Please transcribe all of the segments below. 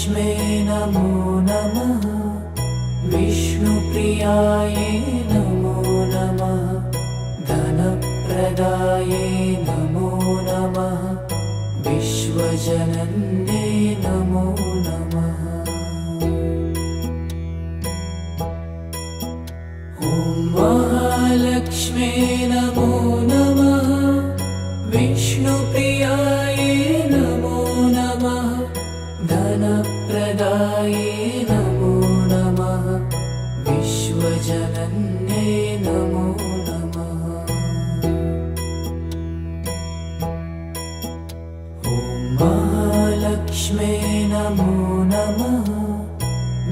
महालक्ष्मे नमो नमः। विष्णुप्रियायै नमो नमः। धनप्रदायै नमो नमः। विश्वजनन्ये नमो नमः। ॐ महालक्ष्मे नमो नमः। विष्णुप्रियायै नमो नमः। धनप्रदायै नमो नमः। विश्वजनन्ये नमो नमः। ॐ महालक्ष्मे नमो नमः।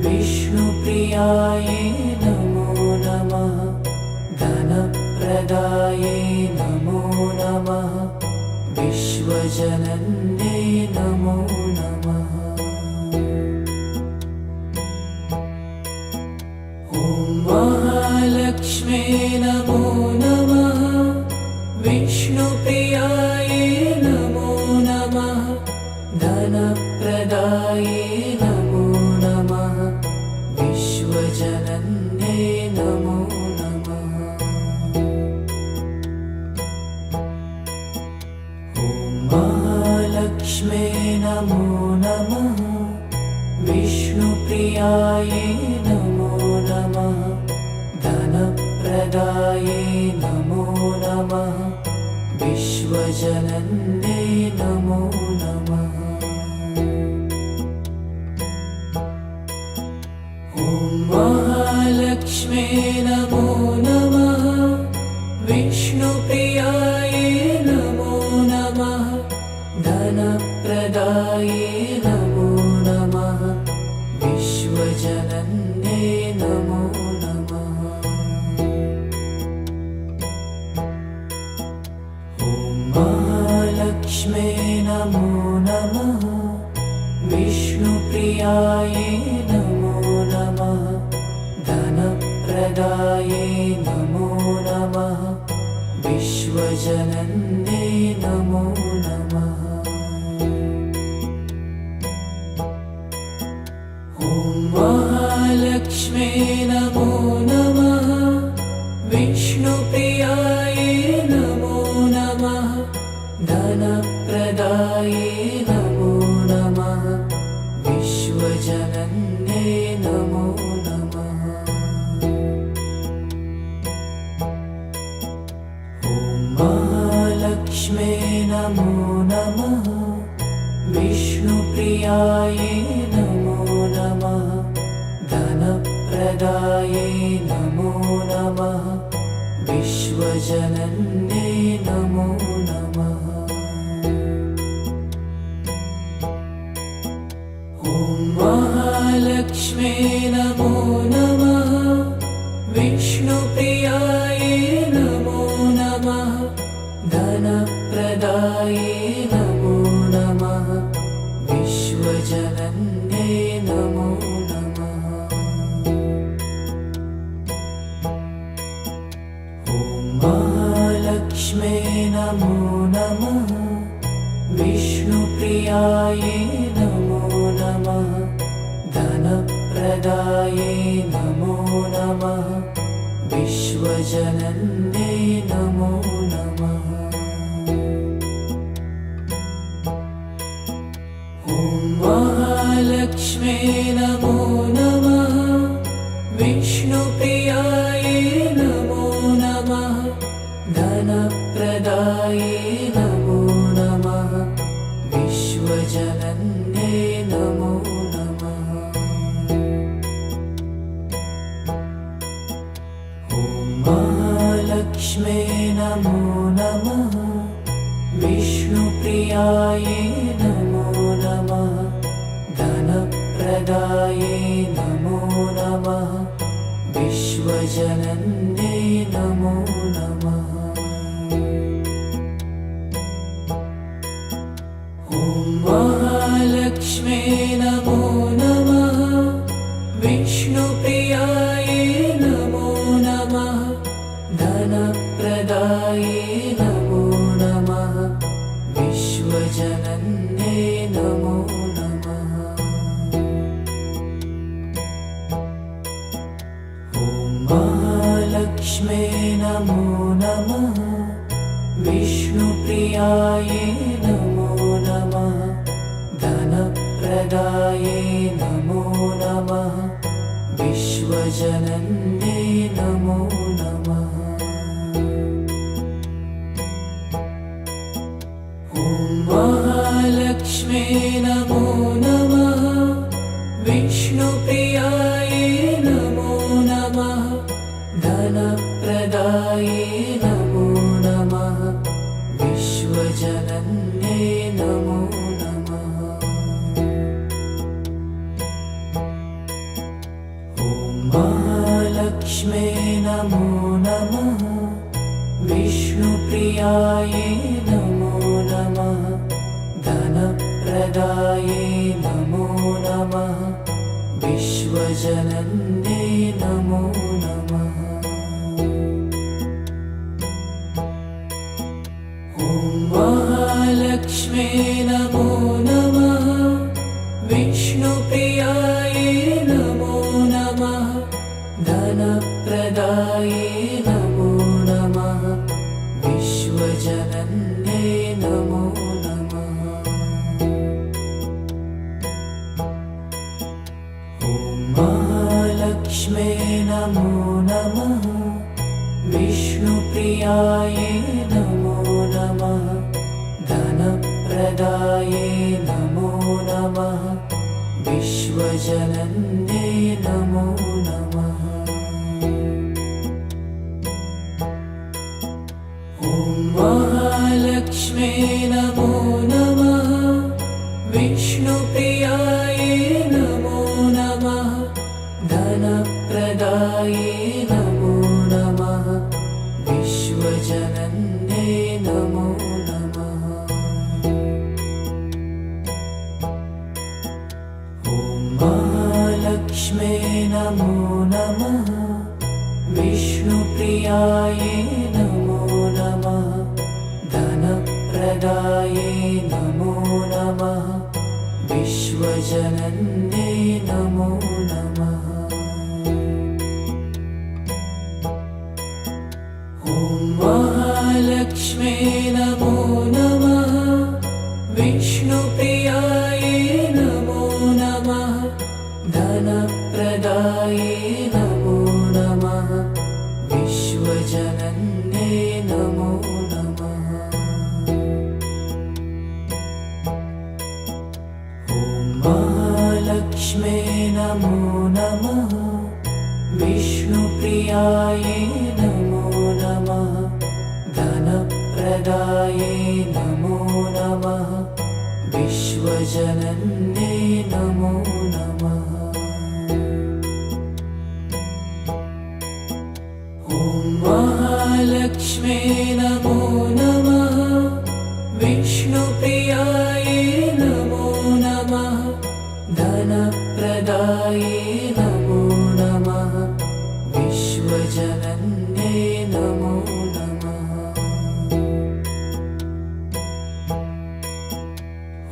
विष्णुप्रियायै नमो नमः। धनप्रदायै नमो नमः। विश्वजनन्ये नमो नमः। ॐ महालक्ष्मे नमो नमः। विष्णुप्रियायै नमो नमः। धनप्रदायै नमो नमः। विश्वजनन्ये नमो नमः। ॐ महालक्ष्मे नमो नमः। विष्णुप्रियायै नमो नमः। धनप्रदायै नमो नमः। विश्वजनन्ये नमो नमः। ॐ महालक्ष्मे नमो नमः। विष्णुप्रियायै नमो नमः। धनप्रदायै नमो नमः। विश्वजनन्ये नमो नमः। ॐ महालक्ष्मे नमो नमः। विष्णुप्रियायै नमो नमः। धनप्रदायै नमो नमः। विश्वजनन्ये नमो नमः। ॐ महालक्ष्मे नमो नमः। विष्णुप्रियायै नमो नमः। धनप्रदायै नमो नमः। विश्वजनन्ये नमो नमः। ॐ महालक्ष्मे नमो नमः। विष्णुप्रियायै नमो नमः। धनप्रदायै नमो नमः। विश्वजनन्ये नमो नमः। ॐ महालक्ष्मे नमो नमः। विष्णुप्रियायै नमो नमः। धनप्रदायै नमो नमः। विश्वजनन्ये नमो नमः। ॐ महालक्ष्मे नमो नमः। विष्णुप्रियायै नमो नमः। धनप्रदायै नमो नमः। विश्वजनन्ये नमो नमः। ॐ महालक्ष्मे नमो नमः। विष्णुप्रियायै नमो नमः। धनप्रदायै नमो नमः। विश्वजनन्ये नमो नमः। ॐ महालक्ष्मे नमो नमः। विष्णुप्रियायै नमो नमः। धनप्रदायै नमो नमः। विश्वजनन्ये नमो नमः। ॐ महालक्ष्मे नमो नमः। विष्णुप्रियायै नमो नमः। धनप्रदायै नमो नमः। विश्वजनन्ये नमो नमः। विष्णुप्रियायै नमो नमः धनप्रदायै नमो नमः विश्वजनन्यै नमो नमः ॐ महालक्ष्म्यै नमो नमः विष्णुप्रियायै नमो नमः धनप्रदायै नमो नमः विश्वजनन्यै नमो नमः ॐ महालक्ष्म्यै नमो नमः विष्णुप्रियायै नमो नमः धनप्रदायै नमो नमः विश्वजनन्यै नमो नमः ॐ महालक्ष्म्यै नमो नमः विष्णुप्रियायै नमो नमः धनप्रदायै नमो नमः विश्वजनन्यै नमो नमः ॐ महालक्ष्म्यै नमो नमः विष्णुप्रियायै नमो नमः धनप्रदायै नमो नमः विश्वजनन्यै नमो नमः ॐ महालक्ष्म्यै नमो नमः विष्णुप्रियायै नमो नमः धनप्रदायै नमो नमः विश्वजनन्यै नमो नमः ॐ महालक्ष्म्यै नमो नमः विष्णुप्रियायै नमो नमः धनप्रदायै नमो नमः विश्वजनन्यै नमो नमः ॐ महालक्ष्म्यै नमो नमः विष्णुप्रियायै नमो नमः धनप्रदायै नमो नमः विश्वजनन्यै नमो नमः ॐ महालक्ष्म्यै नमो नमः विष्णुप्रियायै नमो नमः धनप्रदायै नमो नमः विश्वजनन्यै नमो नमः ॐ महालक्ष्म्यै नमो नमः विष्णुप्रियायै नमो नमः धनप्रदायै नमो नमः विश्वजनन्यै नमो नमः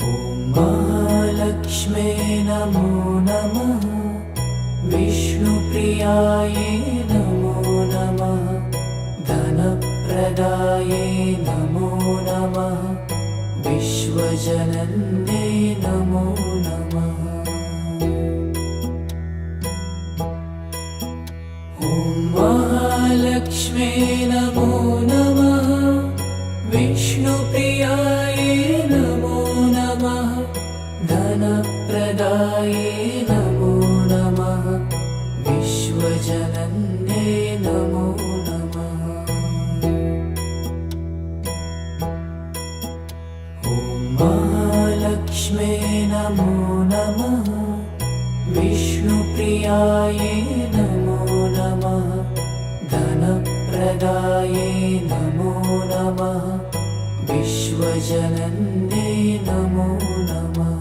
ॐ महालक्ष्म्यै नमो नमः विष्णुप्रियायै नमो नमः धनप्रदायै नमो नमः विश्वजनन्यै नमो नमः ॐ महालक्ष्म्यै नमो नमः विष्णुप्रियायै नमो नमः धनप्रदायै नमो नमः विश्वजनन्यै नमो नमः ॐ महालक्ष्म्यै नमो नमः विष्णुप्रियायै नमो नमः धनप्रदायै नमो नमः विश्वजनन्यै नमो नमः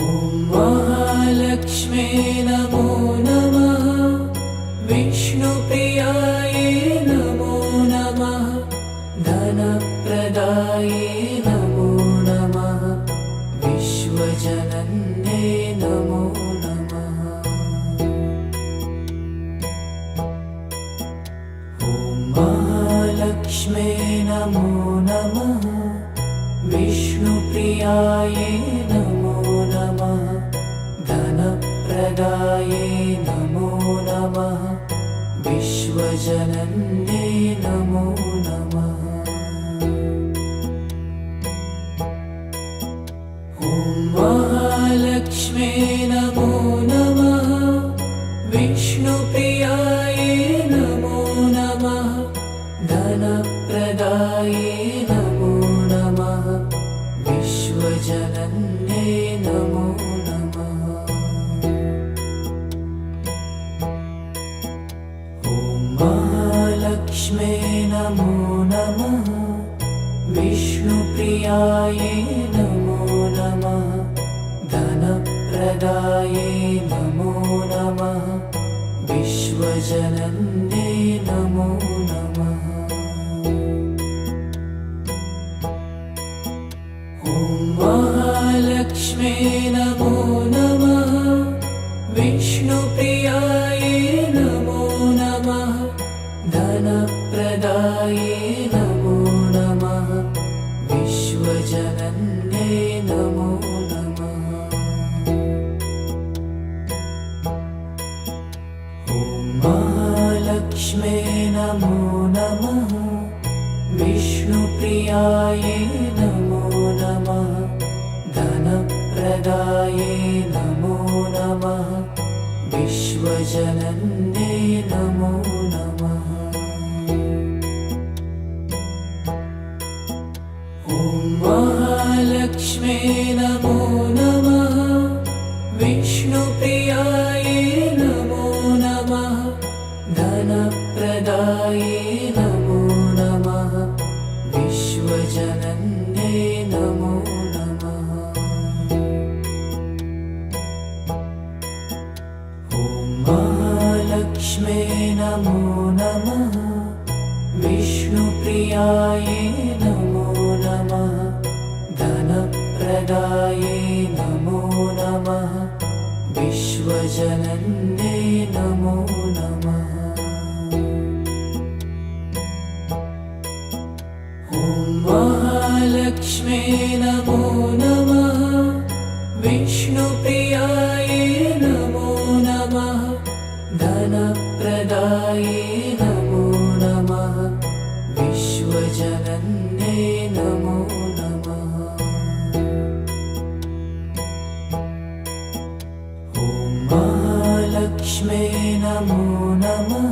ॐ महालक्ष्म्यै नमो नमः विष्णुप्रियायै नमो नमः धनप्रदायै नमो नमः विश्वजनन्यै नमो नमः ॐ महालक्ष्मे नमो नमः विष्णुप्रियायै नमो नमः धनप्रदायै नमो नमः विश्वजनन्यै नमो नमः ॐ महालक्ष्मे नमो नमः विष्णुप्रियायै नमो नमः धनप्रदायै नमो नमः विश्वजनन्यै नमो नमः ॐ महालक्ष्मे नमो नमः विष्णुप्रियायै नमो नमः धनप्रदायै नमो नमः विश्वजनन्यै नमो नमः ॐ महालक्ष्मे नमो नमः विष्णुप्रियायै नमो नमः धनप्रदायै नमो नमः विश्वजनन्यै नमो नमः ॐ महालक्ष्मे नमो नमः विष्णुप्रियायै नमो नमः धनप्रदायै नमो नमः विश्वजनन्यै नमो नमः ॐ महालक्ष्मे नमो नमः विष्णुप्रियायै नमो नमः धनप्रदायै नमो नमः विश्वजनन्यै नमो नमः ॐ महालक्ष्मे नमो नमः विष्णुप्रियायै नमो नमः धनप्रदायै नमो नमः विश्वजनन्यै नमो नमः ॐ महालक्ष्मे नमो नमः विष्णुप्रियायै नमो नमः धनप्रदायै नमो नमः विश्वजनन्यै नमो नमः ॐ महालक्ष्मे नमो नमः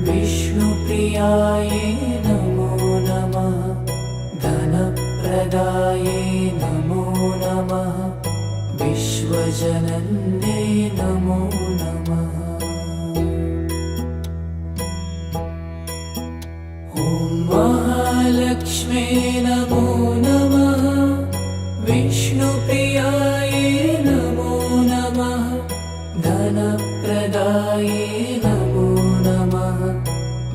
विष्णुप्रियायै नमो नमः धनप्रदायै नमो नमः विश्वजनन्यै नमो नमः ॐ महालक्ष्मे नमो नमः विष्णुप्रियायै नमो नमः धनप्रदायै नमो नमः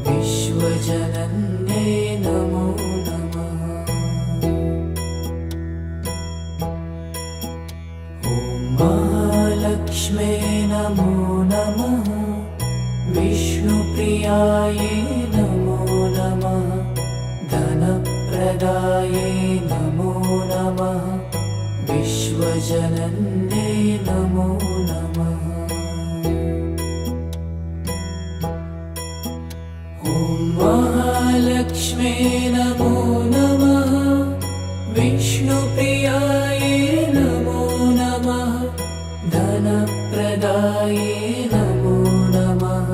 विश्वजनन्यै नमो नमः ॐ महालक्ष्मे नमो नमः विष्णुप्रियायै नमो नमः धनप्रदायै नमो नमः विश्वजनन्यै नमो नमः ॐ महालक्ष्मे नमो नमः विष्णुप्रियायै नमो नमः धनप्रदायै नमो नमः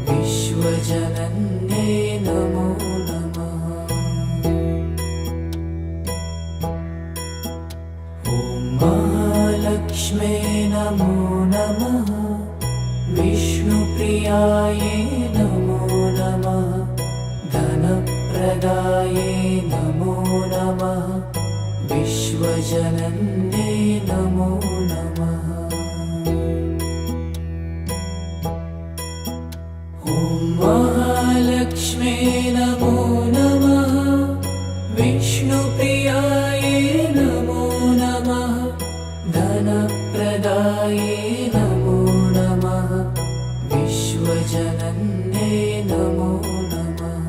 विश्वजनन्यै नमो नमः ॐ महालक्ष्मे नमो नमः विष्णुप्रियायै नमो नमः धनप्रदायै नमो नमः विश्वजनन्यै नमो नमः ॐ महालक्ष्मे नमो नमः विष्णुप्रियायै नमो नमः धनप्रदायै नमो नमः विश्वजनन्यै नमो नमः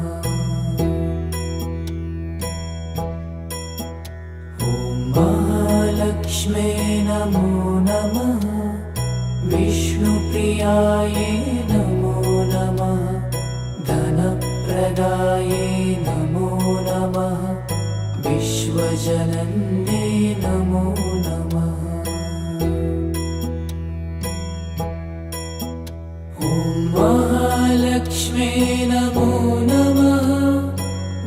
विष्णुप्रियायै नमो नमः धनप्रदायै नमो नमः विश्वजनन्यै नमो नमः ॐ महालक्ष्म्यै नमो नमः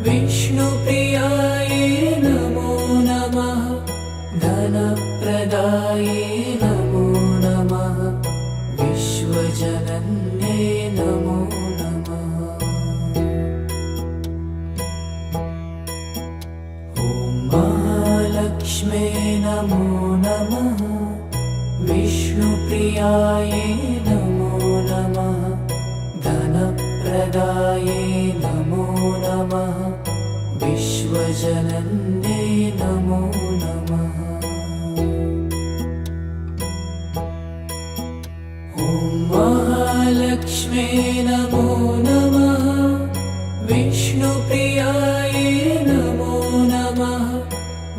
विष्णुप्रियायै नमो नमः धनप्रदायै नमो नमः विश्वजनन्यै नमो नमः ॐ महालक्ष्म्यै नमो नमः विष्णुप्रियायै नमो नमः धनप्रदायै नमो नमः विश्वजनन्यै नमो नमः ॐ महालक्ष्म्यै नमो नमः विष्णुप्रियायै नमो नमः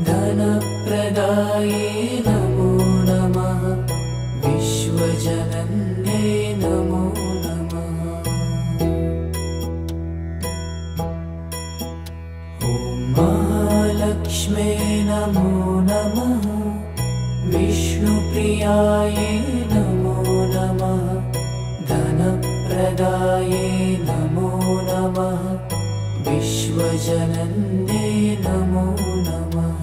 धनप्रदायै नमो नमः विश्वजनन्यै नमो नमः ॐ महालक्ष्म्यै नमो नमः विष्णुप्रियायै नमो नमः धनप्रदायै नमो नमः विश्वजनन्यै नमो नमः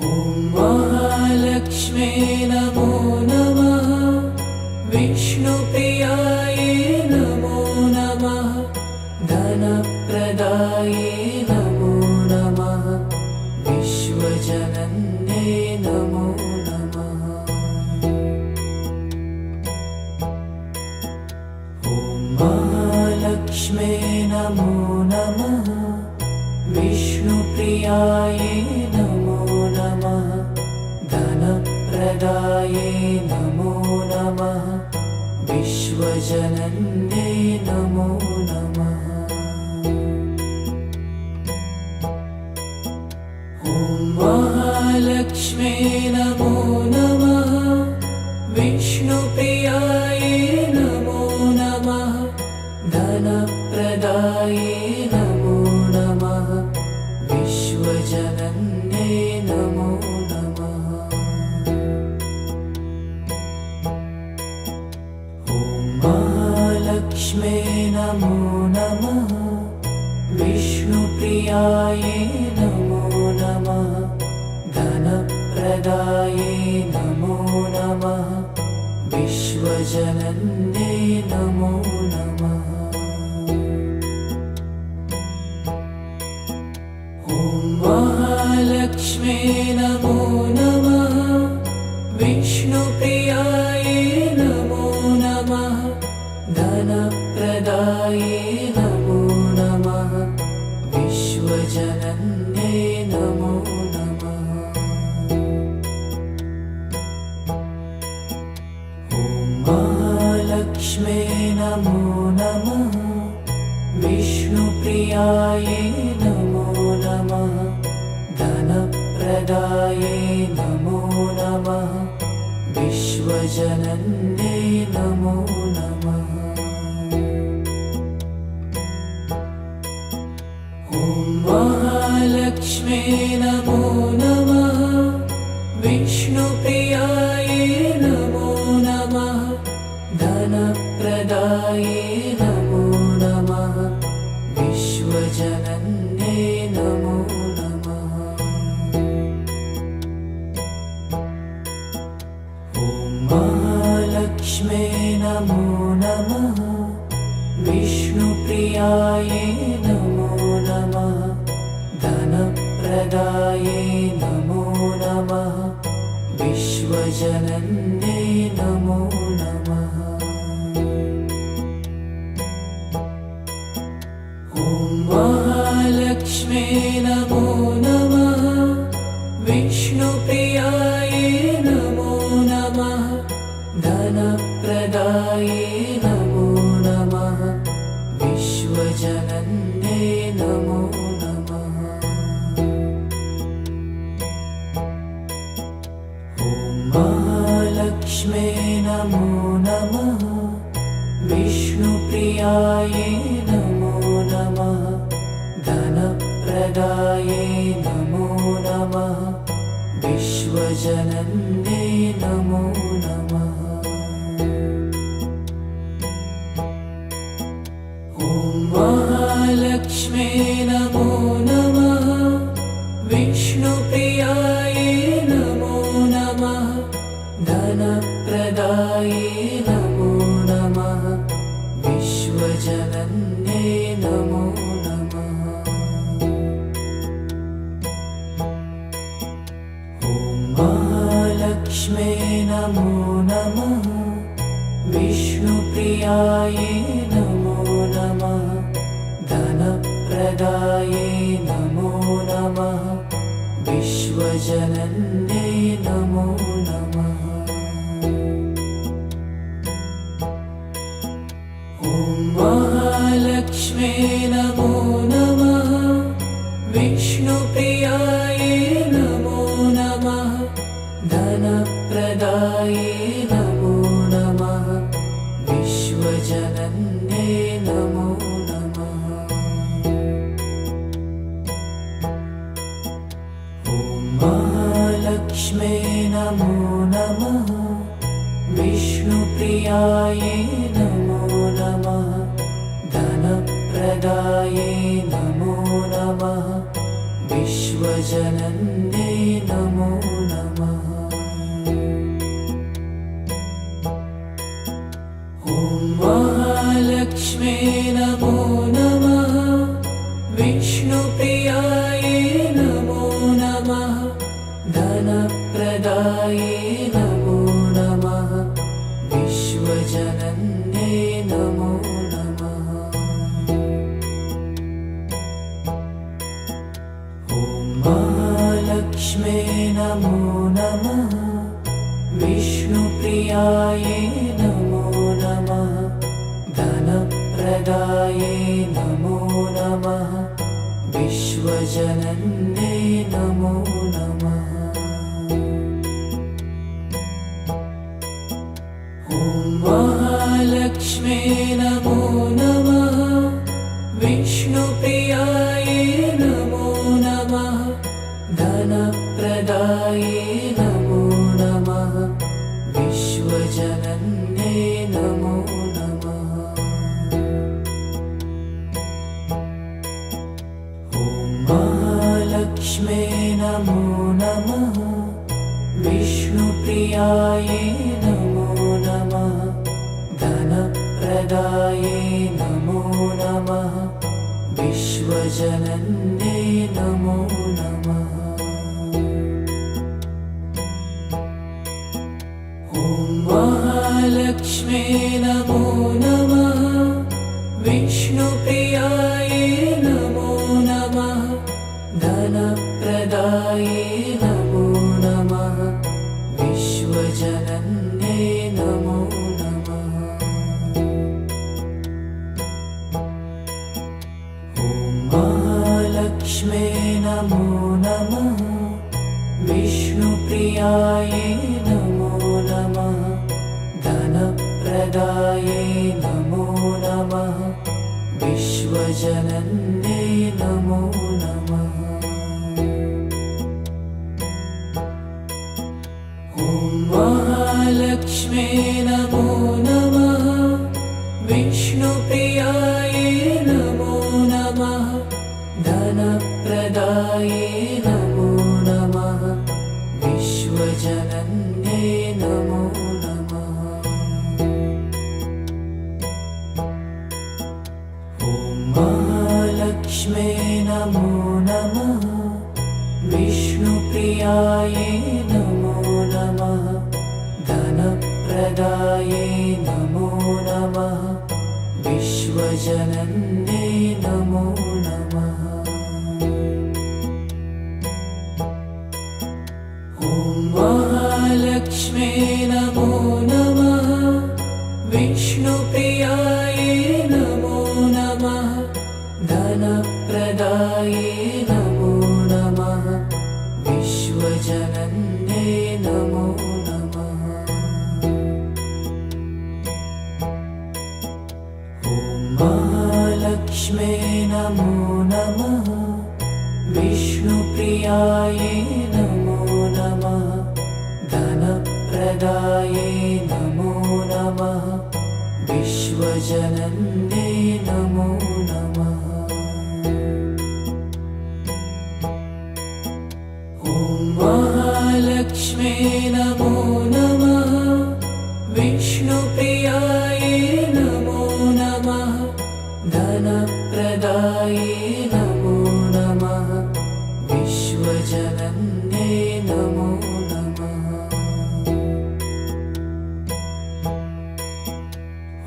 ॐ महालक्ष्म्यै नमो नमः विष्णुप्रियायै नमो नमः धनप्रदायै नमो नमः विश्वजनन्यै नमो नमः ॐ महालक्ष्म्यै नमो नमः विष्णुप्रियायै नमो नमः धनप्रदायै नमो नमः विश्वजनन्यै नमो नमः ॐ महालक्ष्म्यै नमो नमः विष्णुप्रियायै नमो नमः धनप्रदायै नमो नमः विश्वजनन्यै नमो नमः ॐ महालक्ष्म्यै नमो नमः विष्णुप्रियायै नमो नमः धनप्रदायै नमो नमः विश्वजनन्यै नमो नमः ॐ महालक्ष्म्यै नमो नमः विष्णुप्रियायै नमो नमः धनप्रदायै नमो नमः विश्वजनन्यै नमो नमः ॐ महालक्ष्म्यै नमो नमः विष्णुप्रियायै नमो नमः धनप्रदायै नमो नमः विश्वजनन्यै नमो नमः ॐ महालक्ष्म्यै नमो नमः विष्णुप्रियायै नमो नमः धनप्रदायै नमो नमः विश्वजनन्यै नमो नमः ॐ महालक्ष्म्यै नमो नमः विष्णुप्रियायै नमो नमः धनप्रदायै नमो नमः विश्वजनन्यै नमो नमः ॐ महालक्ष्म्यै नमो नमः विष्णुप्रियायै नमो नमः धनप्रदायै नमो नमः विश्वजनन्यै नमो नमः ॐ नमो नमः धनप्रदाये नमो नमः विश्वजनन्ये नमो नमः ॐ महालक्ष्मे नमो नमः विष्णुप्रियाये नमो नमः धनप्रदाये नमो नमः विश्वजनन्ये नमो नमः ॐ महालक्ष्मे नमो नमः विष्णुप्रियाये नमो नमः धनप्रदाये नमो नमः विश्वजनन्ये नमो नमः ॐ महालक्ष्मे नमो नमः विष्णुप्रियाये नमो नमः धनप्रदाये नमो नमः विश्वजनन्ये नमो नमः ॐ महालक्ष्मे नमो नमः विष्णुप्रियाये नमो नमः धनप्रदाये नमो नमः विश्वजनन्ये नमो नमः ॐ महालक्ष्मे नमो नमः विष्णुप्रियाये नमो नमः धनप्रदाये नमो नमः विश्वजनन्ये नमो नमः ॐ महालक्ष्मे नमो नमः विष्णुप्रियाये नमो नमः धनप्रदाये नमो नमः विश्वजनन्ये नमो नमः ॐ महालक्ष्मे नमो नमः विष्णुप्रियाये नमो नमः धनप्रदाये नमो नमः विश्वजनन्ये नमो नमः ॐ महालक्ष्मे नमो नमः विष्णुप्रियाये नमो नमः धनप्रदाये नमो नमः विश्वजनन्ये नमो नमः ॐ महालक्ष्मे नमो नमः विष्णुप्रियाये नमो नमः धनप्रदाये नमो नमः विश्वजनन्ये नमो नमः ॐ महालक्ष्मे नमो नमः विष्णुप्रियाये नमो नमः धनप्रदाये नमो नमः विश्वजनन्ये नमो नमः ॐ महालक्ष्मे नमो नमः विष्णुप्रियाये नमो नमः धनप्रदाये नमो नमः विश्वजनन्ये नमो नमः ॐ महालक्ष्मे नमो नमः विष्णुप्रियाये नमो नमः धनप्रदाये नमो नमः विश्वजनन्ये नमो नमः ॐ महालक्ष्मे नमो नमः विष्णुप्रियाये नमो नमः धनप्रदाये नमो नमः विश्वजनन्ये नमो नमः ॐ उमालक्ष्मे नमो नमः विष्णुप्रियायै नमो नमः धनप्रदायै नमो नमः विश्वजनन्यै नमो नमः ॐ महालक्ष्मे नमो नमः विष्णुप्रियायै नमो नमः धनप्रदायै नमो नमः विश्वजनन्यै नमो नमः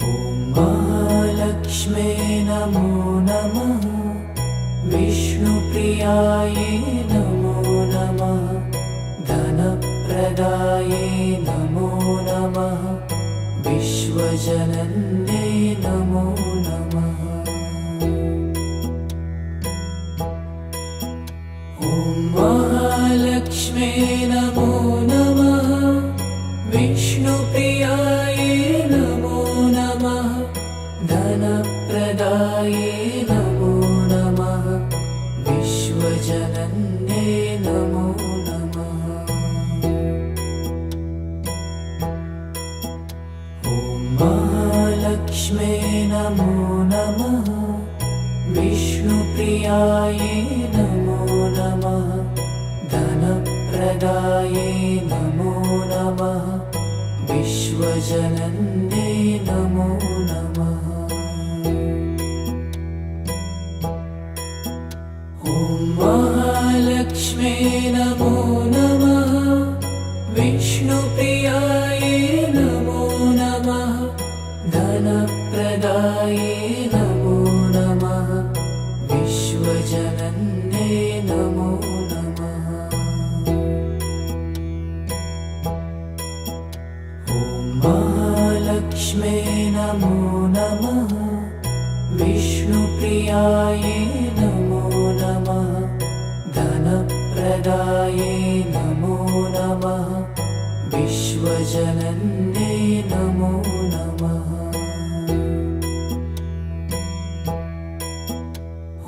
ॐ महालक्ष्मे नमो नमः विष्णुप्रियायै नमो नमः धनप्रदायै नमो नमः विश्वजनन्यै नमो नमः ॐ महालक्ष्मे नमो नमः विष्णुप्रियायै नमो नमः धनप्रदायै नमो नमः विश्वजनन्यै नमो नमः ॐ महालक्ष्मे नमो नमः विष्णुप्रियायै नमो नमः धनप्रदायै नमो नमः विश्वजनन्यै नमो नमः ॐ महालक्ष्मे नमो नमः विष्णुप्रियायै नमो नमः धनप्रदायै नमो नमः विश्वजनन्यै नमो नमः ॐ महालक्ष्मे नमो नमः विष्णुप्रियायै नमो नमः धनप्रदायै नमो नमः विश्वजनन्यै नमो नमः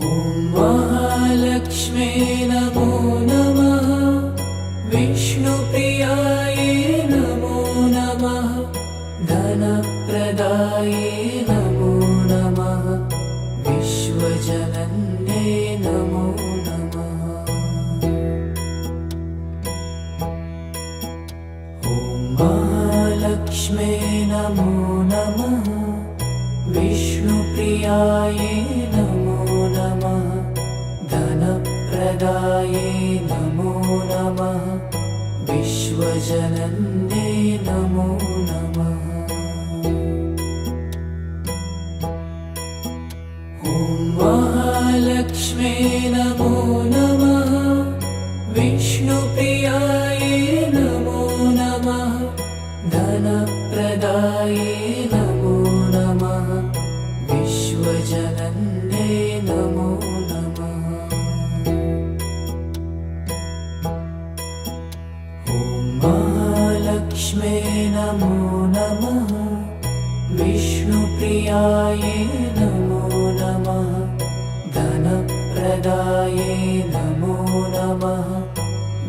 ॐ महालक्ष्मे नमो नमः विष्णुप्रियायै नमो नमः धनप्रदायै नमो नमः विश्वजनन्यै नमो नमः ॐ महालक्ष्मे नमो नमः विष्णुप्रियायै नमो नमः धनप्रदायै नमो नमः विश्वजनन्यै नमो नमः ॐ महालक्ष्मे नमो नमः विष्णुप्रियायै नमो नमः धनप्रदायै नमो नमः विश्वजनन्यै नमो नमः ॐ महालक्ष्मे नमो नमः विष्णुप्रियायै नमो नमः धनप्रदायै नमो नमः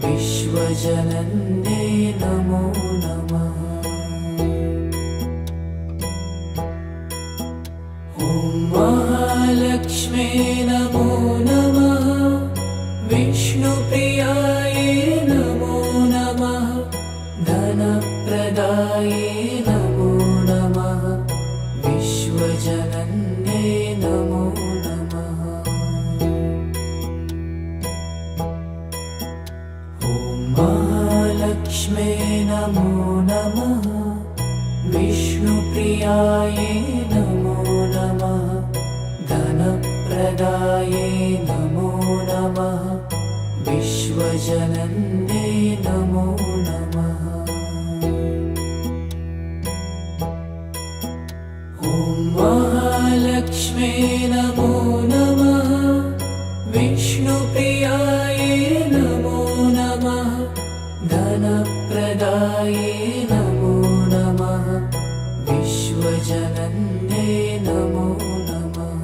विश्वजनन्यै नमो नमः ॐ महालक्ष्मे नमो नमः विष्णुप्रियायै नमो नमः धनप्रदायै नमो नमः विश्वजनन्यै नमो नमः ॐ महालक्ष्मे नमो नमः विष्णुप्रियायै नमो नमः धनप्रदायै नमो नमः विश्वजनन्यै नमो नमः ॐ महालक्ष्मे नमो नमः विष्णुप्रियायै नमो नमः धनप्रदायै नमो नमः विश्वजनन्यै नमो नमः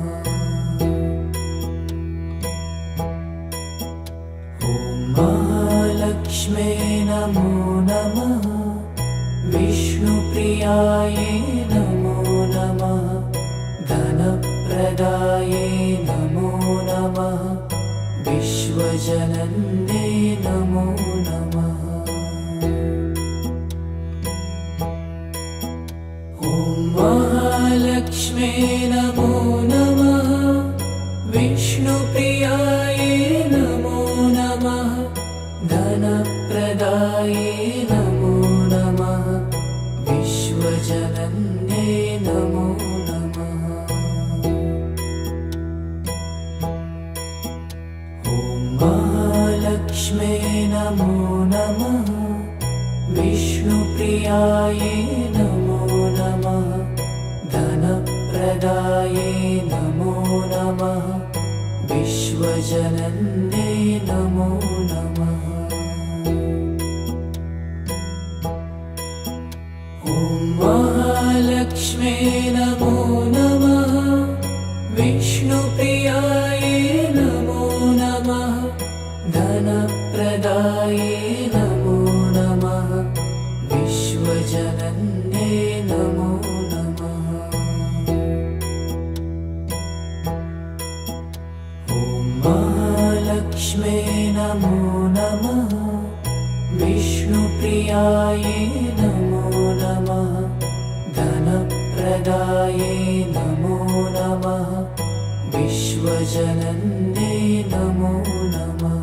महालक्ष्मे नमो नमः विष्णुप्रियायै नमो नमः धनप्रदायै नमो नमः विश्वजनन्यै नमो नमः ॐ महालक्ष्मे नमो नमः विष्णुप्रियायै नमो नमः धनप्रदायै नमो नमः विश्वजनन्यै नमो नमः ॐ महालक्ष्मे नमो नमः विष्णुप्रियायै नमो नमः धनप्रदायै नमो नमः विश्वजनन्यै नमो नमः ॐ महालक्ष्मे नमो नमः विष्णुप्रियायै नमो नमः धनप्रदायै नमो नमः विश्वजनन्यै नमो नमः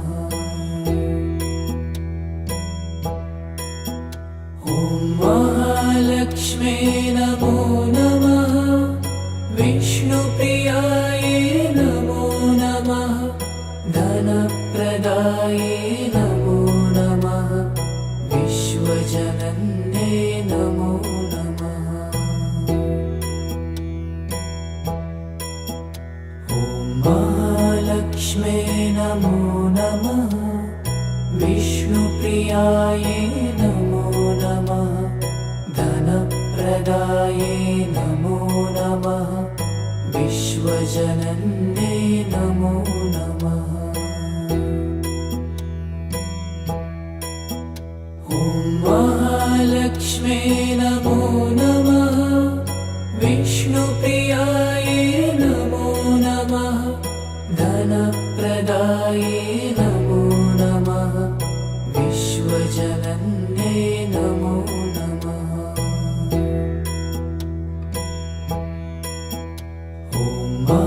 ॐ महालक्ष्मे नमो नमः विष्णुप्रियायै नमो नमः धनप्रदायै नमो नमः विश्वजनन्यै नमो नमः ॐ महालक्ष्मे नमो नमः विष्णुप्रियायै नमो नमः धनप्रदायै नमो नमः विश्वजनन्यै नमो नमः ॐ महालक्ष्मे नमो नमः विष्णुप्रियायै नमो नमः धनप्रदायै नमो नमः विश्वजनन्यै नमो नमः ॐ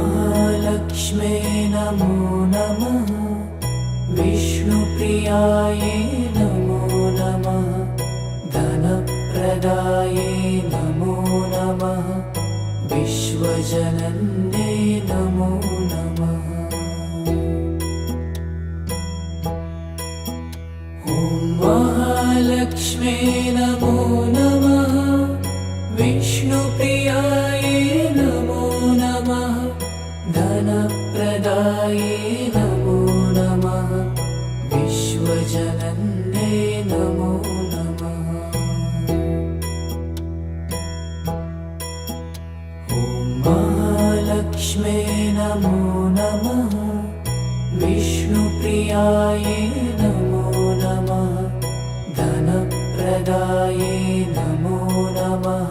महालक्ष्मे नमो नमः विष्णुप्रियायै नमो नमः धनप्रदायै नमो नमः विश्वजनन्यै नमो नमः ॐ महालक्ष्मे नमो नमः विष्णुप्रियायै नमो नमः धनप्रदायै नमो नमः विश्वजनन्यै नमो नमः ॐ महालक्ष्मे नमो नमः विष्णुप्रियायै नमो नमः धनप्रदायै नमो नमः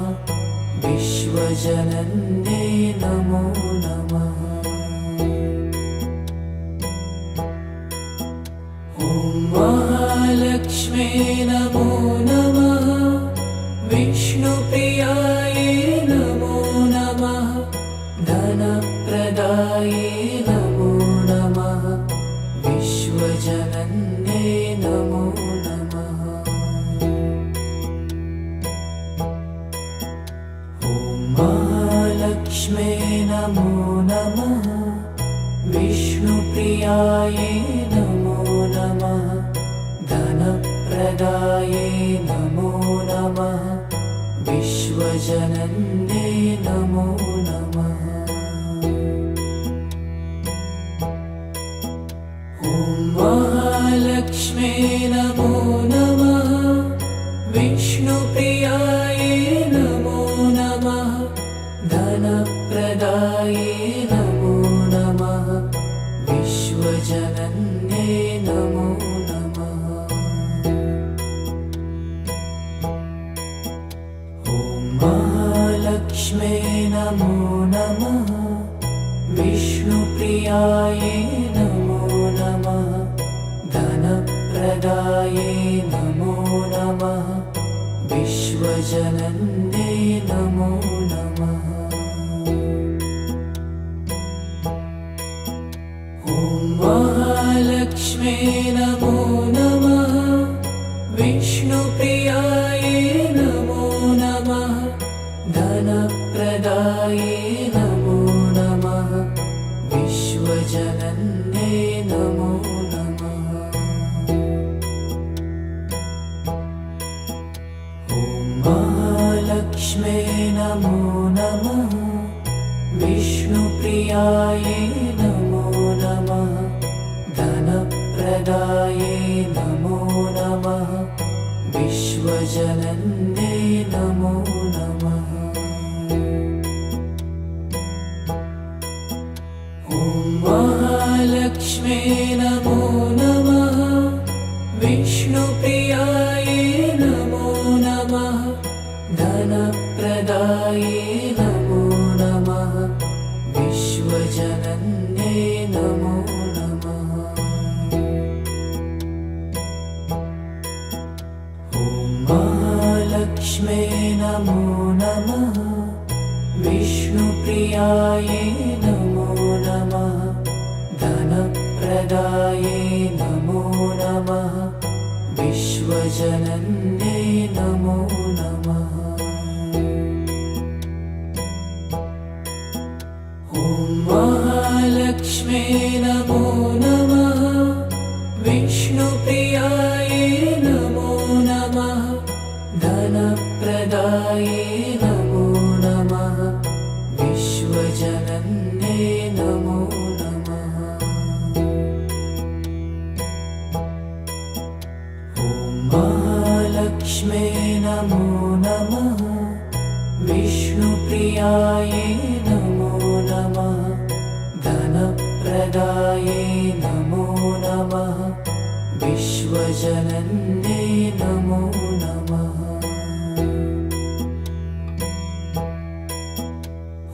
विश्वजनन्यै नमो नमः ॐ महालक्ष्मे नमो नमः विष्णुप्रियायै नमो नमः धनप्रदायै नमो नमः विश्वजनन्यै नमो नमः ॐ महालक्ष्मे नमो नमः विष्णुप्रियायै नमो नमः धनप्रदायै नमो नमः विश्वजनन्यै नमो नमः ॐ महालक्ष्मे नमो नमः विष्णुप्रियायै नमो नमः धनप्रदायै नमो नमः विश्वजनन्यै नमो नमः ॐ महालक्ष्मे नमो नमः विष्णुप्रियायै नमो नमः धनप्रदायै नमो नमः विश्वजनन्यै नमो नमः महालक्ष्म्ये नमो नमः विष्णुप्रियायै नमो नमः धनप्रदायै नमो नमः विश्वजनन्ये नमो नमः ॐ महालक्ष्म्ये नमो नमः विष्णुप्रियायै नमो नमः धनप्रदायै नमो नमः विश्वजनन्ये नमो नमः ॐ महालक्ष्म्ये नमो नमः विष्णुप्रियायै नमो नमः धनप्रदायै नमो नमः विश्वजनन्ये नमो नमः ॐ महालक्ष्म्ये नमो नमः विष्णुप्रियायै नमो नमः धनप्रदायै नमो नमः विश्वजनन्ये नमो नमः ॐ महालक्ष्म्ये नमो नमः विष्णुप्रियायै नमो नमः धनप्रदायै नमो नमः विश्वजनन्ये नमो नमः ॐ महालक्ष्म्ये नमो नमः विष्णुप्रियायै नमो नमः धनप्रदायै नमो नमः विश्वजनन्ये नमो नमः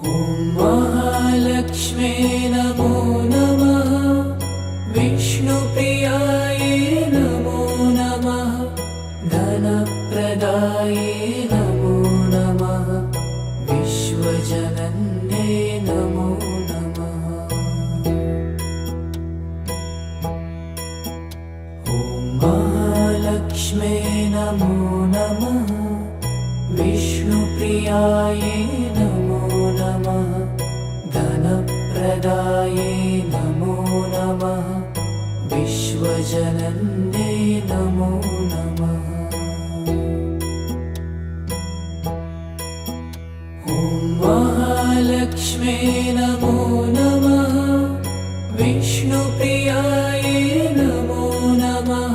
ॐ महालक्ष्म्ये नमो नमः विष्णुप्रियायै नमो नमः धनप्रदायै नमो नमः विश्वजनन्ये नमो नमः ॐ महालक्ष्म्ये नमो नमः विष्णुप्रियायै नमो नमः धनप्रदायै नमो नमः विश्वजनन्ये नमो नमः ॐ महालक्ष्म्ये नमो नमः विष्णुप्रियायै नमो नमः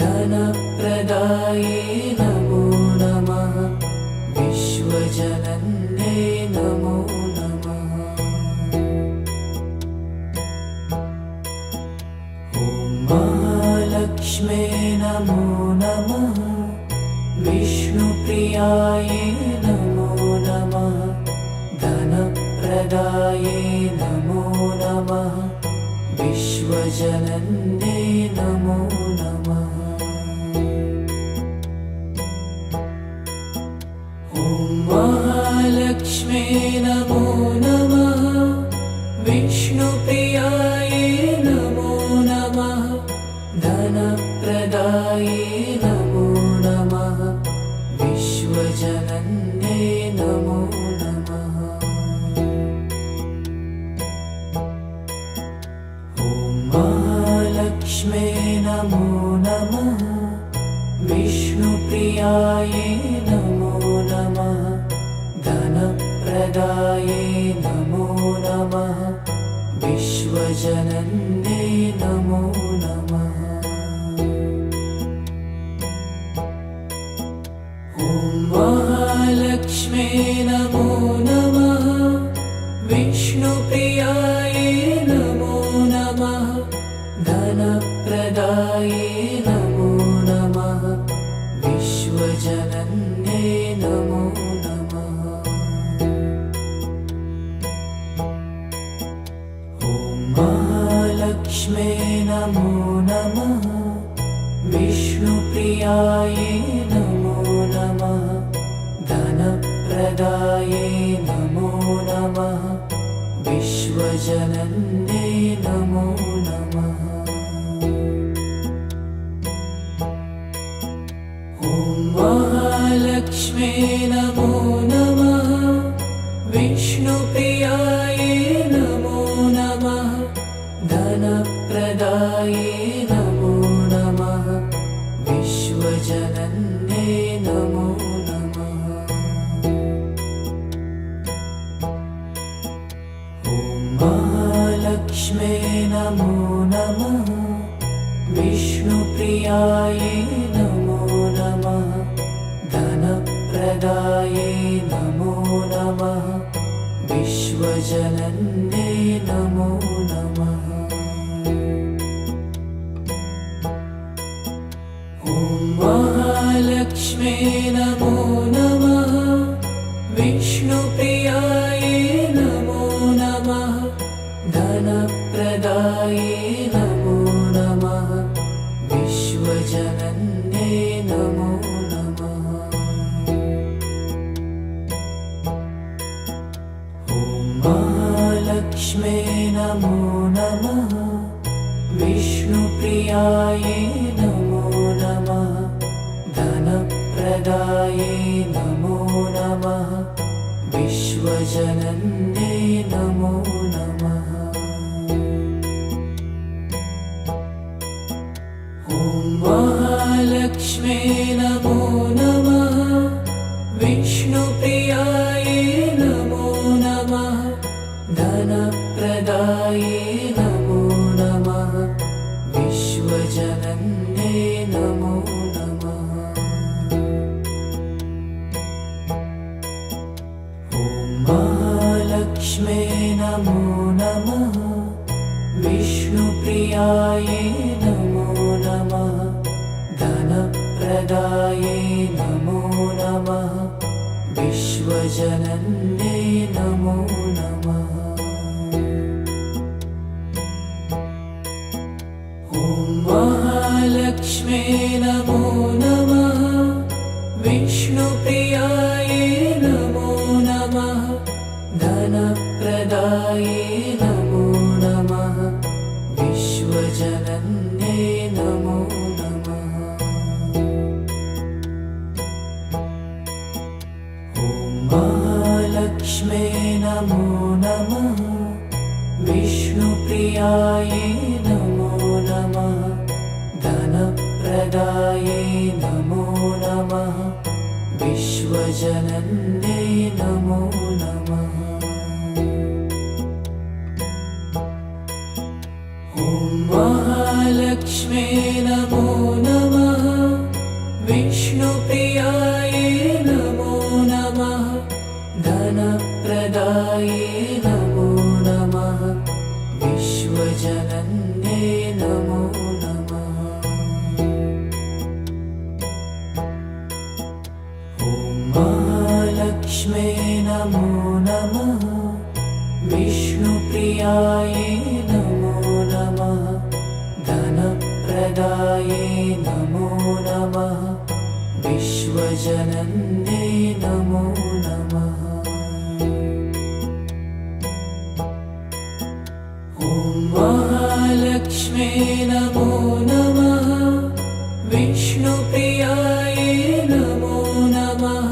धनप्रदायै नमो नमः विश्वजनन्ये नमो नमः ॐ महालक्ष्म्ये नमो नमः विष्णुप्रियायै नमो नमः धनप्रदायै नमो नमः विश्वजनन्ये नमो नमः ॐ महालक्ष्म्ये नमो नमः विष्णुप्रियायै नमो नमः धनप्रदायै नमो नमः विश्वजनन्ये नमो नमः ॐ महालक्ष्म्ये नमो नमः विष्णुप्रियायै नमो नमः धनप्रदायै नमो नमः विश्वजनन्ये नमो नमः ॐ महालक्ष्म्ये नमो नमः विष्णुप्रियायै नमो नमः धनप्रदायै नमो नमः विश्वजनन्ये नमो नमः ॐ महालक्ष्म्ये नमो नमः विष्णुप्रियायै नमो नमः धनप्रदायै नमो नमः विश्वजनन्ये नमो नमः विष्णुप्रियायै नमो नमः धनप्रदायै नमो नमः विश्वजनन्यै नमो नमः ॐ महालक्ष्म्यै नमो नमः विष्णुप्रियायै नमो नमः धनप्रदायै नमो नमः विश्वजनन्यै नमो नमः ॐ महालक्ष्म्यै नमो नमः विष्णुप्रियायै नमो नमः धनप्रदायै नमो नमः विश्वजनन्यै नमो नमः ॐ महालक्ष्म्यै नमो नमः विष्णुप्रियायै नमो नमः धनप्रदायै नमो नमः विश्वजनन्यै नमो नमः ॐ महालक्ष्म्यै नमो नमः विष्णुप्रियायै नमो नमः धनप्रदायै नमो नमः विश्वजनन्यै नमो नमः ॐ महालक्ष्म्यै नमो नमः विष्णुप्रियायै नमो नमः धनप्रदायै नमो नमः विश्वजनन्यै नमो नमः ॐ महालक्ष्म्यै नमो नमः विष्णुप्रियायै नमो नमः धनप्रदायै नमो नमः विश्वजनन्यै नमो नमः ॐ महालक्ष्म्यै नमो नमः विष्णुप्रियायै नमो नमः धनप्रदायै नमो नमः विश्वजनन्यै नमो नमः ॐ महालक्ष्म्यै नमो नमः विष्णुप्रियायै नमो नमः धनप्रदायै नमो नमः विश्वजनन्यै नमो नमः ॐ महालक्ष्म्यै नमो नमः विष्णुप्रियायै नमो नमः धनप्रदायै नमो नमः विश्वजनन्यै नमो नमः ॐ महालक्ष्म्यै नमो नमः विष्णुप्रियायै नमो नमः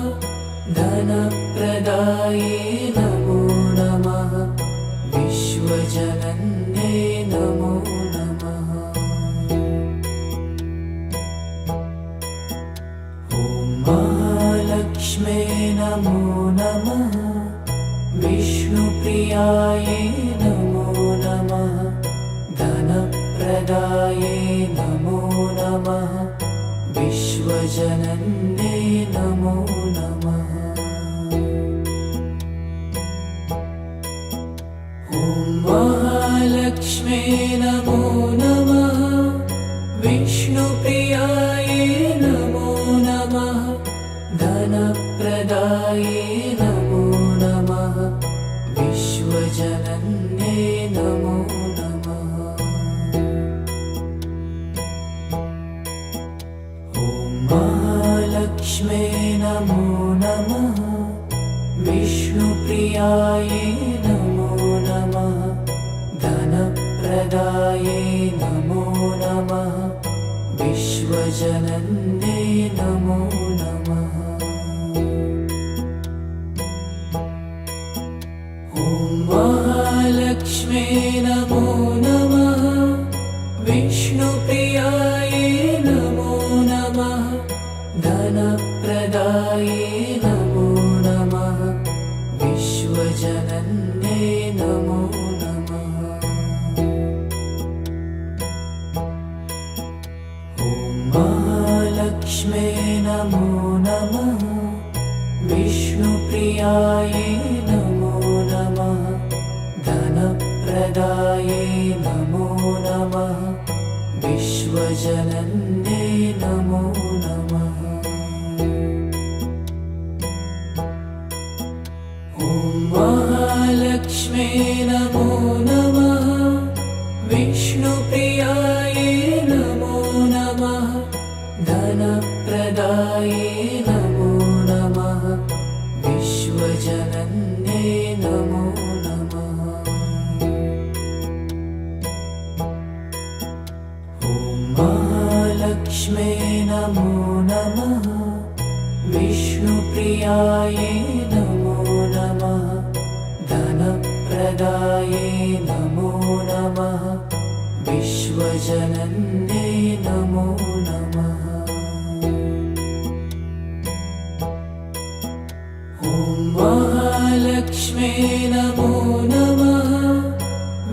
धनप्रदायै नमो नमः विश्वजनन्यै नमो नमः ॐ महालक्ष्म्यै नमो नमः विष्णुप्रियायै नमो नमः धनप्रदायै नमो नमः विश्वजनन्यै नमो नमः ॐ महालक्ष्म्यै नमो नमः विष्णुप्रियायै नमो नमः धनप्रदायै नमो नमः विश्वजनन्यै नमो नमः ॐ महालक्ष्म्यै नमो नमः विष्णुप्रियायै नमो नमः धनप्रदायै नमो नमः विश्वजनन्यै नमो नमः ॐ महालक्ष्मे नमो नमः। विष्णुप्रियायै नमो नमः। धनप्रदायै नमो नमः। विश्वजनन्ये नमो नमः। ॐ महालक्ष्मे नमो नमः। विष्णुप्रियायै नमो नमः। धनप्रदायै नमो नमः। विश्वजनन्ये नमो नमः। ॐ महालक्ष्मे नमो नमः। विष्णुप्रियायै नमो नमः। धनप्रदायै नमो नमः। विश्वजनन्ये नमो नमः। ॐ महालक्ष्मे नमो नमः। विष्णुप्रियायै नमो नमः। धनप्रदायै नमो नमः। विश्वजनन्ये नमो नमः। ॐ महालक्ष्मे नमो नमः।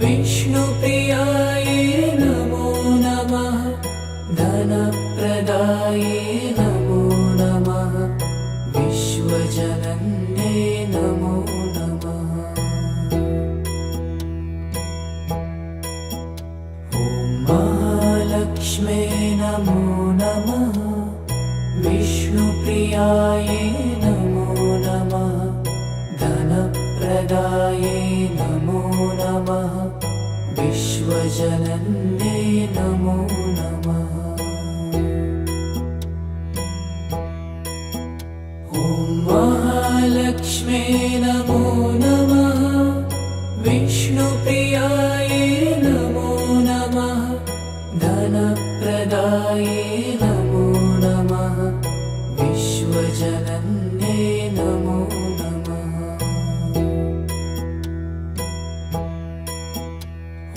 विष्णुप्रियायै नमो नमः। धनप्रदायै नमो नमः। विश्वजनन्ये नमो नमः। ॐ महालक्ष्मे नमो नमः। विष्णुप्रियायै नमो नमः। धनप्रदायै नमो नमः। विश्वजनन्ये नमो नमः। ॐ महालक्ष्मे नमो नमः। विष्णुप्रियायै नमो नमः। धनप्रदायै नमो नमः। विश्वजनन्ये नमो नमः।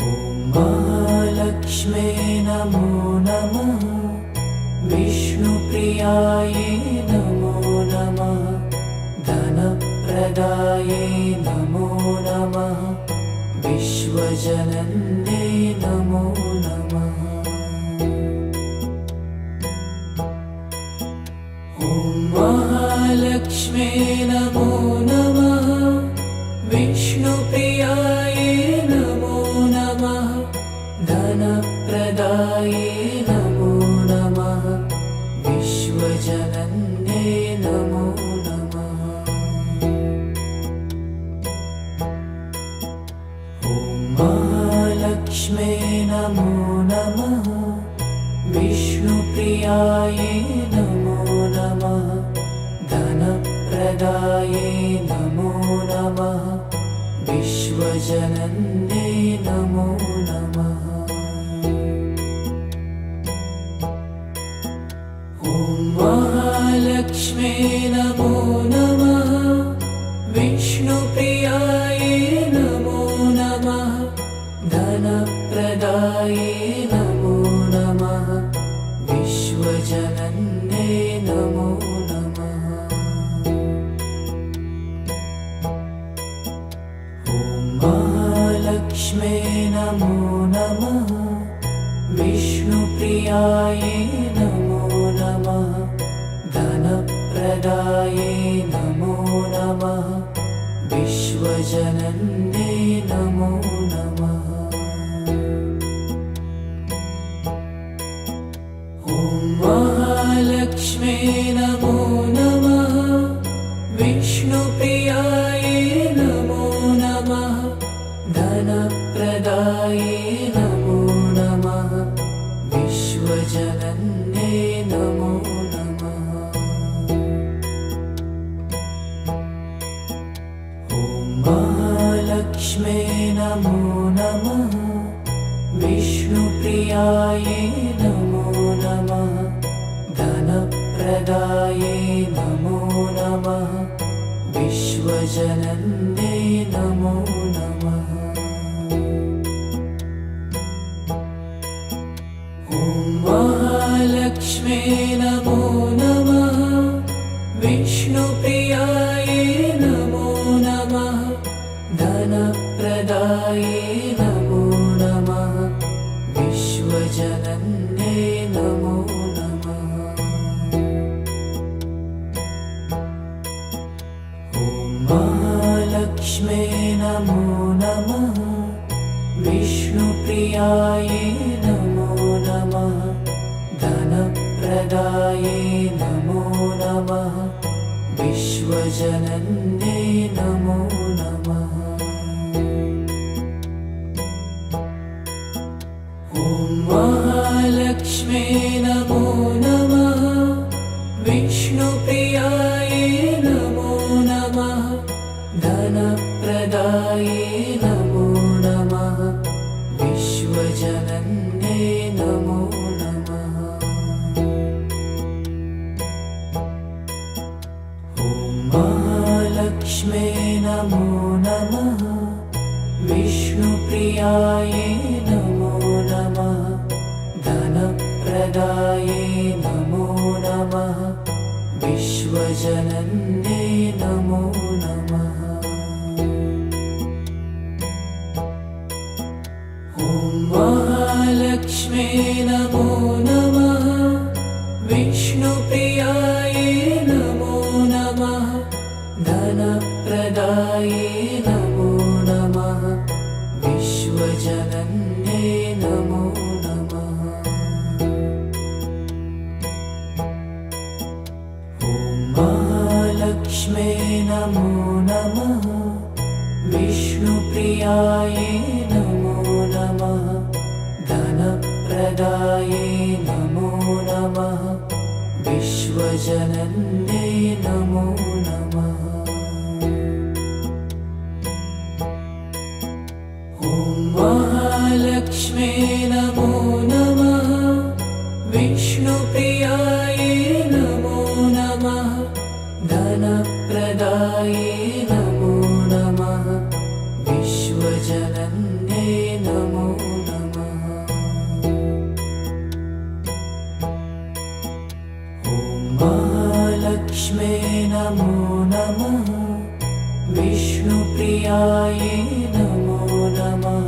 ॐ महालक्ष्मे नमो नमः। विष्णुप्रियायै नमो नमः। धनप्रदायै नमो नमः। विश्वजनन्ये नमो नमः। ॐ महालक्ष्मे नमो नमः। विष्णुप्रियायै नमो नमः। धनप्रदायै नमो नमः। विश्वजनन्ये नमो नमः। ॐ महालक्ष्मे नमो नमः। विष्णुप्रियायै नमो नमः। धनप्रदायै नमो नमः। विश्वजनन्ये नमो नमः। ॐ महालक्ष्मे नमो नमः। विष्णुप्रियायै नमो नमः। धनप्रदायै नमो नमः। विश्वजनन्ये नमो नमः। ॐ महालक्ष्मे नमो नमः। विष्णुप्रियायै नमो नमः। धनप्रदायै नमो नमः। विश्वजनन्ये नमो नमः। ॐ महालक्ष्मे नमो नमः। विष्णुप्रियायै नमो नमः। धनप्रदायै नमो नमः। विश्वजनन्ये नमो नमः। ॐ महालक्ष्मे नमो नमः। विष्णुप्रियायै नमो नमः। धनप्रदायै नमो नमः। विश्वजनन्ये नमो नमः। धनप्रदाये नमो नमः विश्वजनन्ये नमो नमः ॐ महालक्ष्मे नमो नमः विष्णुप्रियाये नमो नमः धनप्रदाये नमो नमः विश्वजनन्ये नमो नमः ॐ महालक्ष्मे नमो नमः विष्णुप्रियाये नमो नमः धनप्रदाये नमो नमः विश्वजनन्ये नमो नमः ॐ महालक्ष्मे नमो नमः विष्णुप्रियाये नमो नमः धनप्रदाये नमो नमः विश्वजनन्ये नमो नमः ॐ महालक्ष्मे नमो नमः विष्णुप्रियाये नमो नमः धनप्रदाये नमो नमः विश्वजनन्ये नमो नमः ॐ महालक्ष्मे नमो नमः विष्णुप्रियाये नमो नमः धनप्रदाये नमो नमः विश्वजनन्ये नमो नमः ॐ महालक्ष्मे नमो नमः विष्णुप्रियाये नमो नमः धनप्रदाये नमो नमः विश्वजनन्ये नमो नमः ॐ महालक्ष्मे नमो नमः विष्णुप्रियाये नमो नमः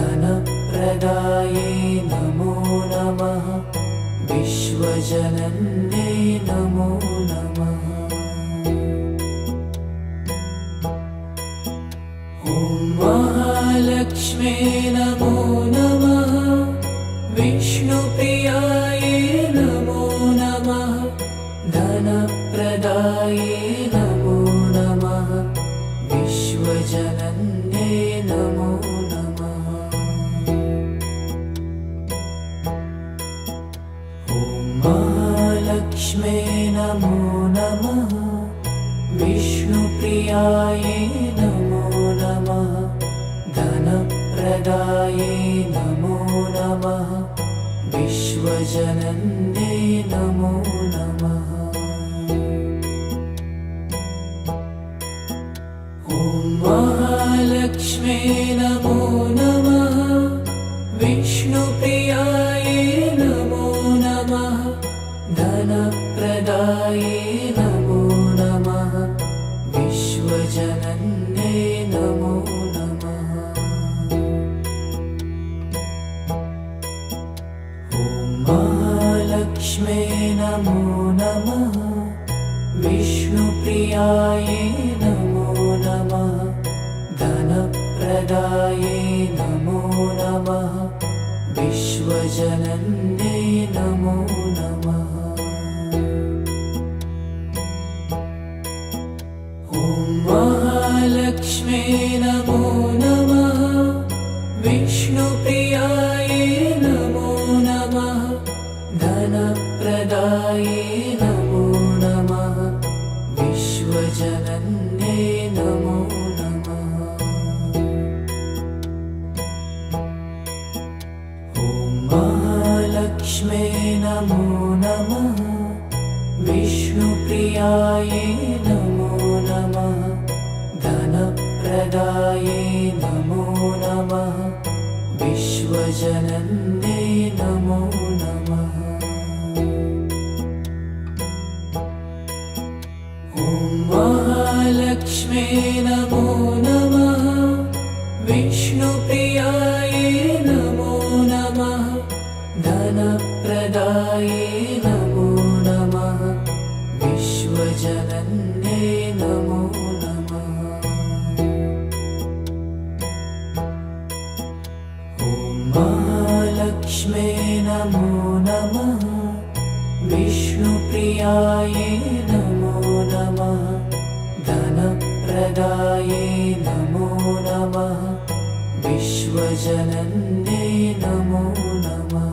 धनप्रदाये नमो नमः विश्वजनन्ये नमो नमः ॐ महालक्ष्मे नमो नमः विष्णुप्रियाये नमो नमः धनप्रदाये नमो नमः विश्वजनन्ये नमो नमः ॐ महालक्ष्मे नमो नमः विष्णुप्रियाये नमो नमः धनप्रदाये नमो नमः विश्वजनन्ये नमो नमः ॐ महालक्ष्मे नमो नमः विष्णुप्रियाये नमो नमः धनप्रदाये नमो नमः विश्वजनन्ये नमो नमः ॐ महालक्ष्मे नमो नमः विष्णुप्रियाये नमो नमः धनप्रदाये नमो नमः विश्वजनन्ये नमो नमः ॐ महालक्ष्मे नमो नमः विष्णुप्रियाये नमो नमः धनप्रदाये नमो नमः विश्वजनन्ये नमो नमः ॐ महालक्ष्मे नमो नमः विष्णुप्रियाये नमो नमः धनप्रदाये नमो नमः विश्वजनन्ये नमो नमः ॐ महालक्ष्मे नमो नमः विष्णुप्रियायै नमो नमः धनप्रदायै नमो नमः विश्वजनन्यै नमो नमः ॐ महालक्ष्म्यै नमो नमः विष्णुप्रियायै नमो नमः धनप्रदायै नमो नमः विश्वजनन्यै नमो नमः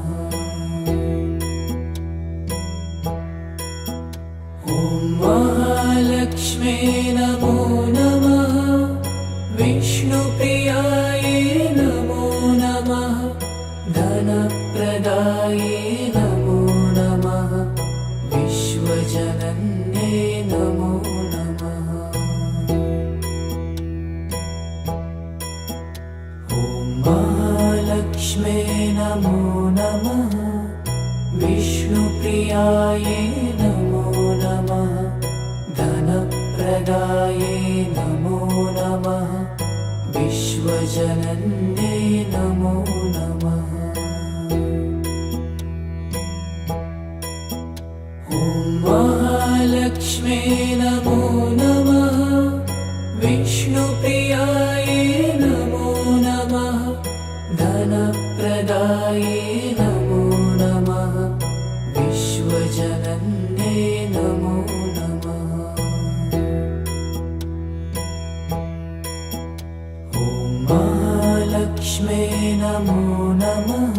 ॐ महालक्ष्म्यै नमो नमः विष्णुप्रियायै नमो नमः धनप्रदायै नमो नमः विश्वजनन्यै नमो नमः ॐ महालक्ष्म्यै नमो नमः विष्णुप्रियायै नमो नमः धनप्रदायै नमो नमः विश्वजनन्यै नमो नमः ॐ महालक्ष्म्यै नमो नमः विष्णुप्रियायै नमो नमः धनप्रदायै नमो नमः विश्वजनन्यै नमो नमः ॐ महालक्ष्म्यै नमो नमः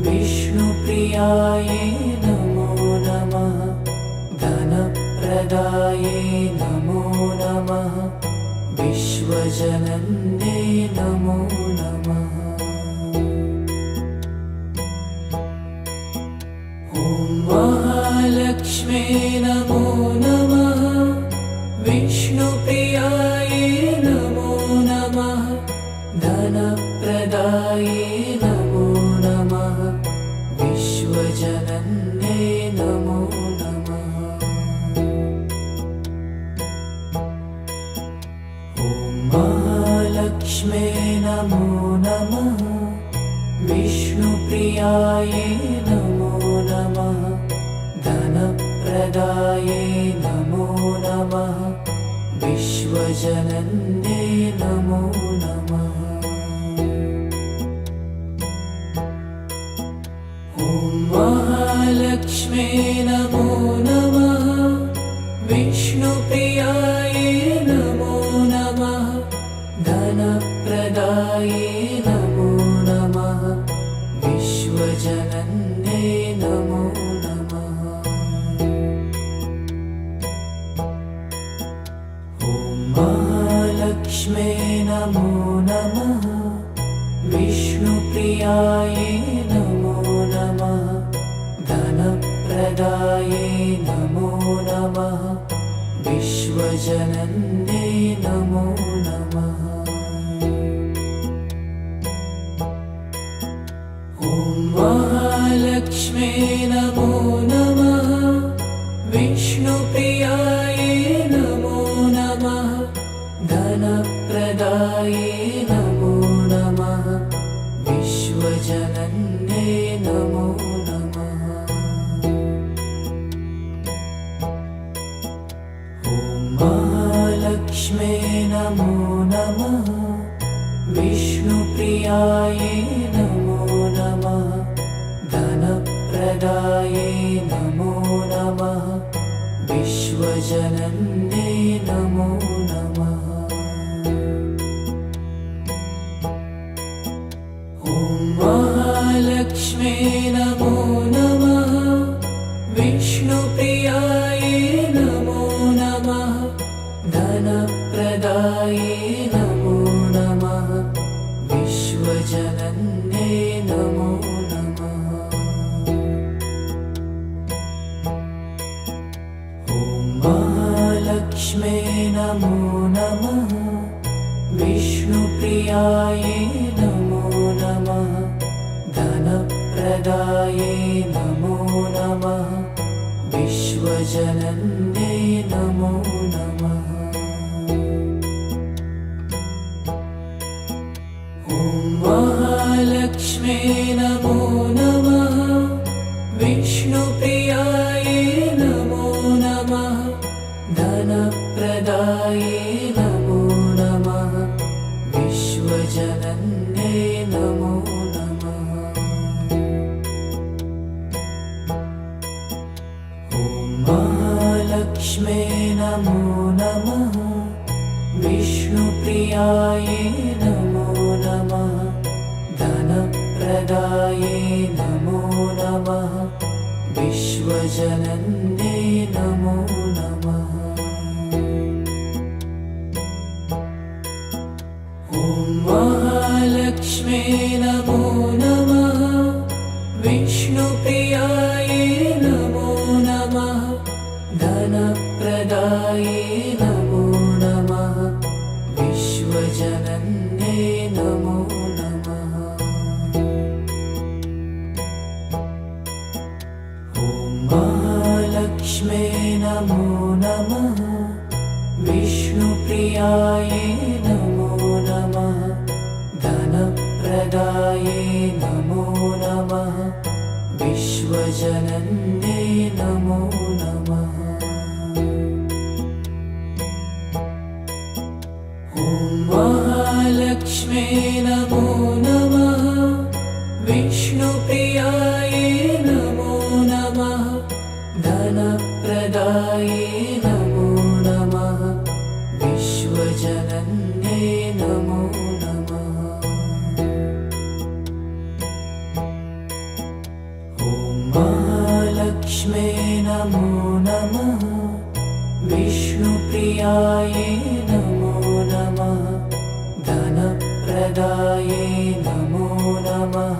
विष्णुप्रियायै नमो नमः धनप्रदायै नमो नमः विश्वजनन्यै नमो नमः ॐ महालक्ष्म्यै नमो नमः विष्णुप्रियायै नमो नमः धनप्रदायै नमो नमः विश्वजनन्यै नमो नमः ॐ महालक्ष्म्यै नमो नमः विष्णुप्रियायै नमो नमः धनप्रदायै नमो नमः विश्वजनन्यै नमो नमः ॐ महालक्ष्म्यै नमो नमः विष्णुप्रियायै नमो नमः धनप्रदायै नमो नमः विश्वजनन्यै नमो नमः ॐ महालक्ष्म्यै नमो नमः विष्णुप्रियायै नमो नमः धनप्रदायै नमो नमः विश्वजनन्यै नमो नमः ॐ महालक्ष्म्यै नमो नमः विष्णुप्रियायै नमो नमः धनप्रदायै नमो नमः विश्वजनन्यै नमो नमः ॐ महालक्ष्म्यै नमो नमः विष्णुप्रियायै नमो नमः धनप्रदायै नमो नमः विश्वजनन्यै नमो नमः ॐ महालक्ष्म्यै नमो नमः विष्णुप्रियायै नमो नमः धनप्रदायै नमो नमः विश्वजनन्यै नमो नमः ॐ महालक्ष्म्यै नमो नमः विष्णुप्रियायै नमो नमः धनप्रदायै नमो नमः विश्वजनन्यै नमो नमः ॐ उमालक्ष्म्ये नमो नमः विष्णुप्रियायै नमो नमः धनप्रदायै नमो नमः विश्वजनन्ये नमो नमः। उमालक्ष्म्ये नमो नमः विष्णुप्रियायै नमो नमः धनप्रदायै नमो नमः विश्वजनन्ये नमो नमः। उमालक्ष्म्ये नमो नमः विष्णुप्रियायै नमो नमः धनप्रदायै नमो नमः विश्वजनन्ये नमो नमः। उमालक्ष्म्ये नमो नमः विष्णुप्रियायै नमो नमः धनप्रदायै नमो नमः विश्वजनन्ये नमो नमः। उमालक्ष्म्ये नमो नमः विष्णुप्रियायै नमो नमः धनप्रदायै नमो नमः विश्वजनन्ये नमो नमः। उमालक्ष्म्ये नमो नमः विष्णुप्रियायै नमो नमः धनप्रदायै नमो नमः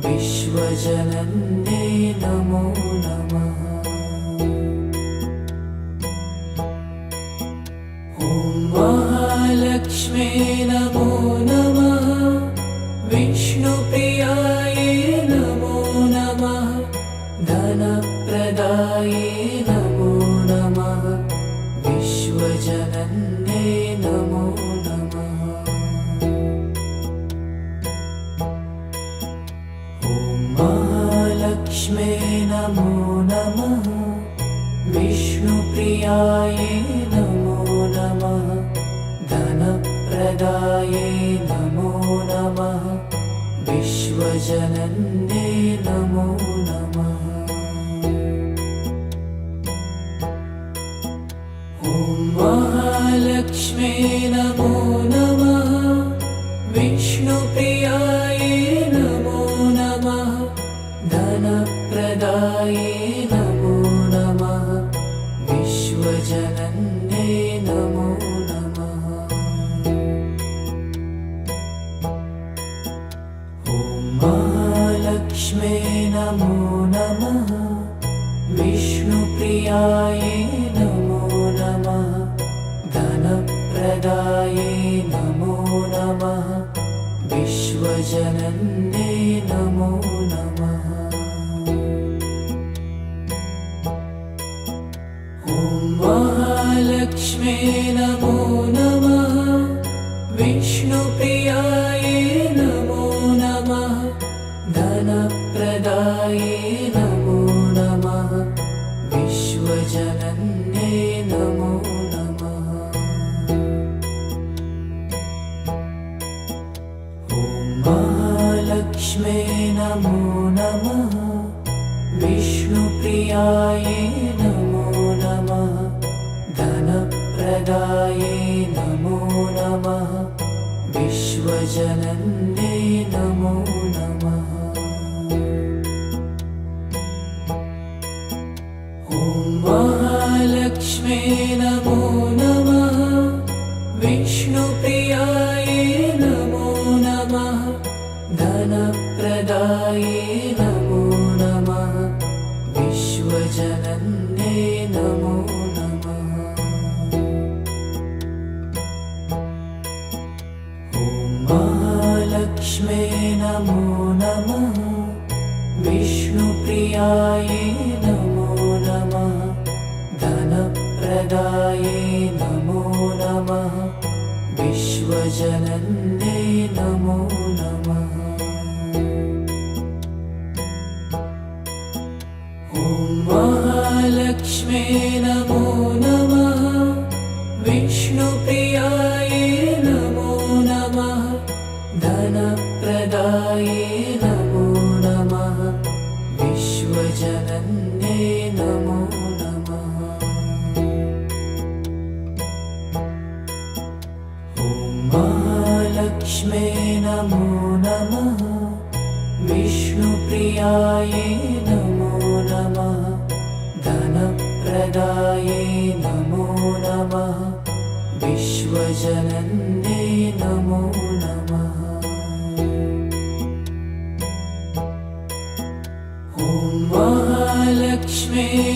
विश्वजनन्ये नमो नमः। उमालक्ष्म्ये नमो नमः विष्णुप्रियायै नमो नमः धनप्रदायै नमो नमः विश्वजनन्ये नमो नमः। उमालक्ष्म्ये नमो नमः विष्णुप्रियायै नमो नमः धनप्रदायै नमो नमः विश्वजनन्ये नमो नमः। उमालक्ष्म्ये नमो नमः विष्णुप्रियायै नमो नमः धनप्रदायै नमो नमः विश्वजनन्ये नमो नमः। उमालक्ष्म्ये नमो नमः विष्णुप्रियायै नमो नमः धनप्रदायै नमो नमः विश्वजनन्ये नमो नमः। उमालक्ष्म्ये नमो नमः विष्णुप्रियायै नमो नमः धनप्रदायै नमो नमः विश्वजनन्ये नमो नमः। उमालक्ष्म्ये नमो नमः विष्णुप्रियायै नमो नमः धनप्रदायै नमो नमः विश्वजनन्ये नमो नमः। उमालक्ष्म्ये नमो नमः विष्णुप्रियायै नमो नमः धनप्रदायै नमो नमः विश्वजनन्ये नमो नमः। उमालक्ष्म्ये नमो नमः विष्णुप्रियायै नमो नमः धनप्रदायै नमो नमः विश्वजनन्ये नमो नमः। नमो नमः विष्णुप्रियायै नमो नमः धनप्रदायै नमो नमः विश्वजनन्यै नमो नमः ॐ महालक्ष्म्यै नमो नमः विष्णुप्रियायै नमो नमः धनप्रदायै नमो नमः विश्वजनन्यै नमो नमः ॐ महालक्ष्म्यै